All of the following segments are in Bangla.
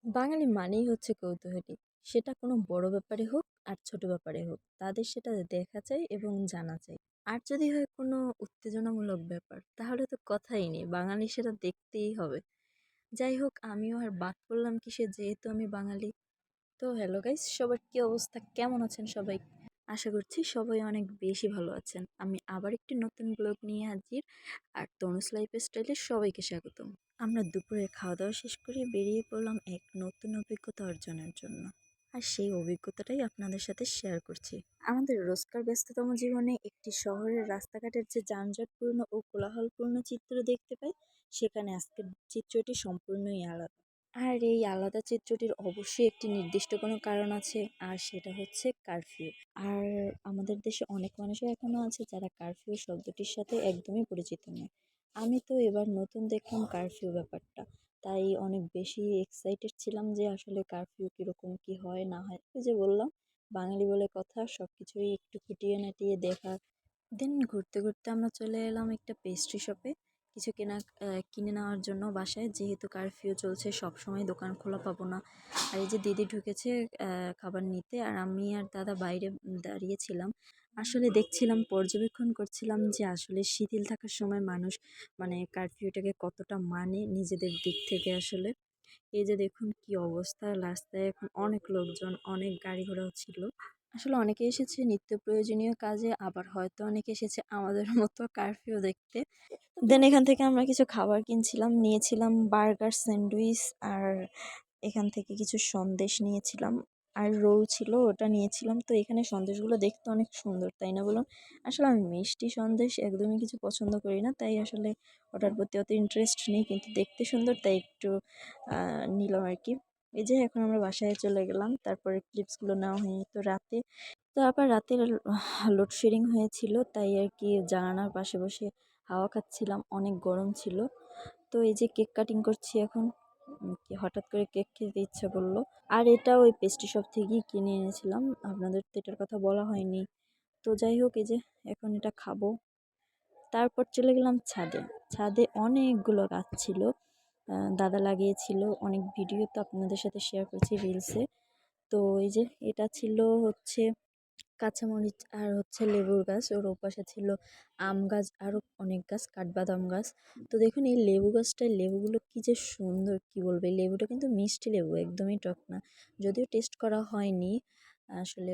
বাঙালি মানেই হচ্ছে কৌতূহলী। সেটা কোনো বড় ব্যাপারে হোক আর ছোট ব্যাপারে হোক, তাদের সেটা দেখা চাই এবং জানা চাই। আর যদি হয় কোনো উত্তেজনামূলক ব্যাপার, তাহলে তো কথাই নেই, বাঙালি সেটা দেখতেই হবে। যাই হোক, আমিও আর বাদ পড়লাম কিসে, যেহেতু আমি বাঙালি। তো হ্যালো গাইস, সবার কি অবস্থা, কেমন আছেন সবাই? আশা করছি সবাই অনেক বেশি ভালো আছেন। আমি আবার একটি নতুন ব্লগ নিয়ে হাজির। আর তনুস লাইফ স্টাইলে সবাইকে স্বাগতম। আমরা দুপুরে খাওয়া দাওয়া শেষ করে বেরিয়ে পড়লাম এক নতুন অভিজ্ঞতা অর্জনের জন্য। আর সেই অভিজ্ঞতাটাই আপনাদের সাথে শেয়ার করছি। আমাদের রোজকার ব্যস্ততম জীবনে একটি শহরের রাস্তাঘাটের যে যানজটপূর্ণ ও কোলাহলপূর্ণ চিত্র দেখতে পাই, সেখানে আজকের চিত্রটি সম্পূর্ণই আলাদা। আর এই আলাদা চিত্রটির অবশ্যই একটি নির্দিষ্ট কোনো কারণ আছে, আর সেটা হচ্ছে কারফিউ। আর আমাদের দেশে অনেক মানুষই এখনও আছে যারা কারফিউ শব্দটির সাথে একদমই পরিচিত নয়। আমি তো এবার নতুন দেখলাম কারফিউ ব্যাপারটা, তাই অনেক বেশি এক্সাইটেড ছিলাম যে আসলে কারফিউ কীরকম কী হয় না হয়। ওই যে বললাম, বাঙালি বলে কথা, সব কিছুই একটু খুঁটিয়ে নাটিয়ে দেখা। দেন ঘুরতে ঘুরতে আমরা চলে এলাম একটা পেস্ট্রি শপে কিছু কিনে নেওয়ার জন্য বাসায়, যেহেতু কারফিউ চলছে, সব সময় দোকান খোলা পাবো না। আর এই যে দিদি ঢুকেছে খাবার নিতে, আর আমি আর দাদা বাইরে দাঁড়িয়েছিলাম। আসলে দেখছিলাম, পর্যবেক্ষণ করছিলাম যে আসলে শিথিল থাকার সময় মানুষ মানে কারফিউটাকে কতটা মানে নিজেদের দিক থেকে। আসলে এই যে দেখুন কি অবস্থা, রাস্তায় এখন অনেক লোকজন, অনেক গাড়ি ঘোড়াও ছিল। আসলে অনেকে এসেছে নিত্য প্রয়োজনীয় কাজে, আবার হয়তো অনেকে এসেছে আমাদের মতো কারফিউ দেখতে। দেন এখান থেকে আমরা কিছু খাবার কিনছিলাম, নিয়েছিলাম বার্গার, স্যান্ডউইচ, আর এখান থেকে কিছু সন্দেশ নিয়েছিলাম। আর রোল ছিল, ওটা নিয়েছিলাম। তো এখানে সন্দেশগুলো দেখতে অনেক সুন্দর, তাই না বলুন? আসলে আমি মিষ্টি সন্দেশ একদমই কিছু পছন্দ করি না, তাই আসলে ওটার প্রতি অত ইন্টারেস্ট নেই, কিন্তু দেখতে সুন্দর তাই একটু নিলাম আর কি। এই যে এখন আমরা বাসায় চলে গেলাম, তারপরে ক্লিপসগুলো নেওয়া হয়নি তো রাতে। তারপর রাতে লোডশেডিং হয়েছিল, তাই আর কি জানালার পাশে বসে হাওয়া খাচ্ছিলাম, অনেক গরম ছিল। তো এই যে কেক কাটিং করছি এখন। হঠাৎ করে কেক খেতে ইচ্ছা করলো। আর এটা ওই পেস্ট্রি শপ থেকেই কিনে এনেছিলাম, আপনাদের তো এটার কথা বলা হয়নি। তো যাই হোক, এই যে এখন এটা খাবো। তারপর চলে গেলাম ছাদে। ছাদে অনেকগুলো গাছ ছিল, দাদা লাগিয়েছিল। অনেক ভিডিও তো আপনাদের সাথে শেয়ার করছি রিলসে। তো এই যে এটা ছিল হচ্ছে কাঁচামরিচ আর হচ্ছে লেবুর গাছ, ওর ওপাশে ছিল আম গাছ, আরও অনেক গাছ, কাঠবাদাম গাছ। তো দেখুন এই লেবু গাছটায় লেবুগুলো কি যে সুন্দর, কি বলবো। এই লেবুটা কিন্তু মিষ্টি লেবু, একদমই টক না। যদিও টেস্ট করা হয়নি আসলে,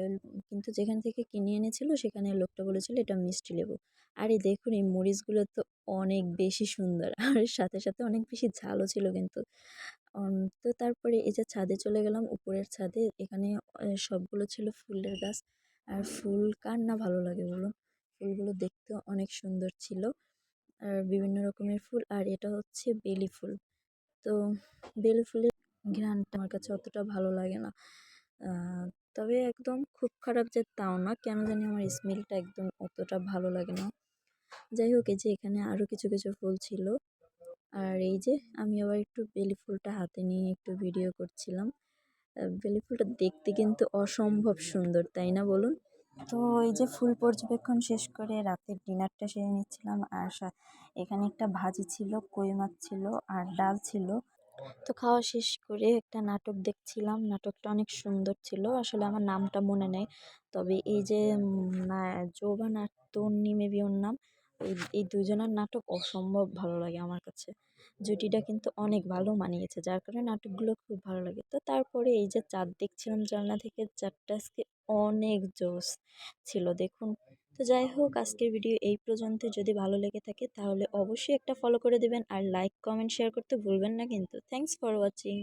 কিন্তু যেখান থেকে কিনে এনেছিল সেখানে লোকটা বলেছিল এটা মিষ্টি লেবু। আর এই দেখুন এই মরিচগুলো তো অনেক বেশি সুন্দর, আর সাথে সাথে অনেক বেশি ঝালও ছিল কিন্তু। তো তারপরে এই যে ছাদে চলে গেলাম, উপরের ছাদে। এখানে সবগুলো ছিল ফুলের গাছ। আর ফুল কার না ভালো লাগে বলুন? ফুলগুলো দেখতে অনেক সুন্দর ছিল, আর বিভিন্ন রকমের ফুল। আর এটা হচ্ছে বেলি ফুল। তো বেলি ফুলের ঘ্রাণটা আমার কাছে অতটা ভালো লাগে না, আহ, তবে একদম খুব খারাপ যে তাও না, কেন জানি আমার স্মেলটা একদম অতটা ভালো লাগে না। যাই হোক, এই যে এখানে আরও কিছু কিছু ফুল ছিল। আর এই যে আমি আবার একটু বেলি ফুলটা হাতে নিয়ে একটু ভিডিও করছিলাম। বেলি ফুলটা দেখতে কিন্তু অসম্ভব সুন্দর, তাই না বলুন? তো এই যে ফুল পর্যবেক্ষণ শেষ করে রাতের ডিনারটা সেরে নিচ্ছিলাম। আর এখানে একটা ভাজি ছিল, কই মাছ ছিল, আর ডাল ছিল। তো খাওয়া শেষ করে একটা নাটক দেখছিলাম, নাটকটা অনেক সুন্দর ছিল। আসলে আমার নামটা মনে নেই, তবে এই যে যৌবা আর তন্নি মেবি ওর নাম, এই দুজনের নাটক অসম্ভব ভালো লাগে আমার কাছে। জুটিটা কিন্তু অনেক ভালো মানিয়েছে, যার কারণে নাটকগুলো খুব ভালো লাগে। তো তারপরে এই যে চাঁদ দেখছিলাম জানলা থেকে, চাঁদটা আজকে অনেক জোস ছিল দেখুন। তো যাই হোক, আজকের ভিডিও এই পর্যন্ত। যদি ভালো লেগে থাকে তাহলে অবশ্যই একটা ফলো করে দেবেন, আর লাইক কমেন্ট শেয়ার করতে ভুলবেন না কিন্তু। Thanks for watching.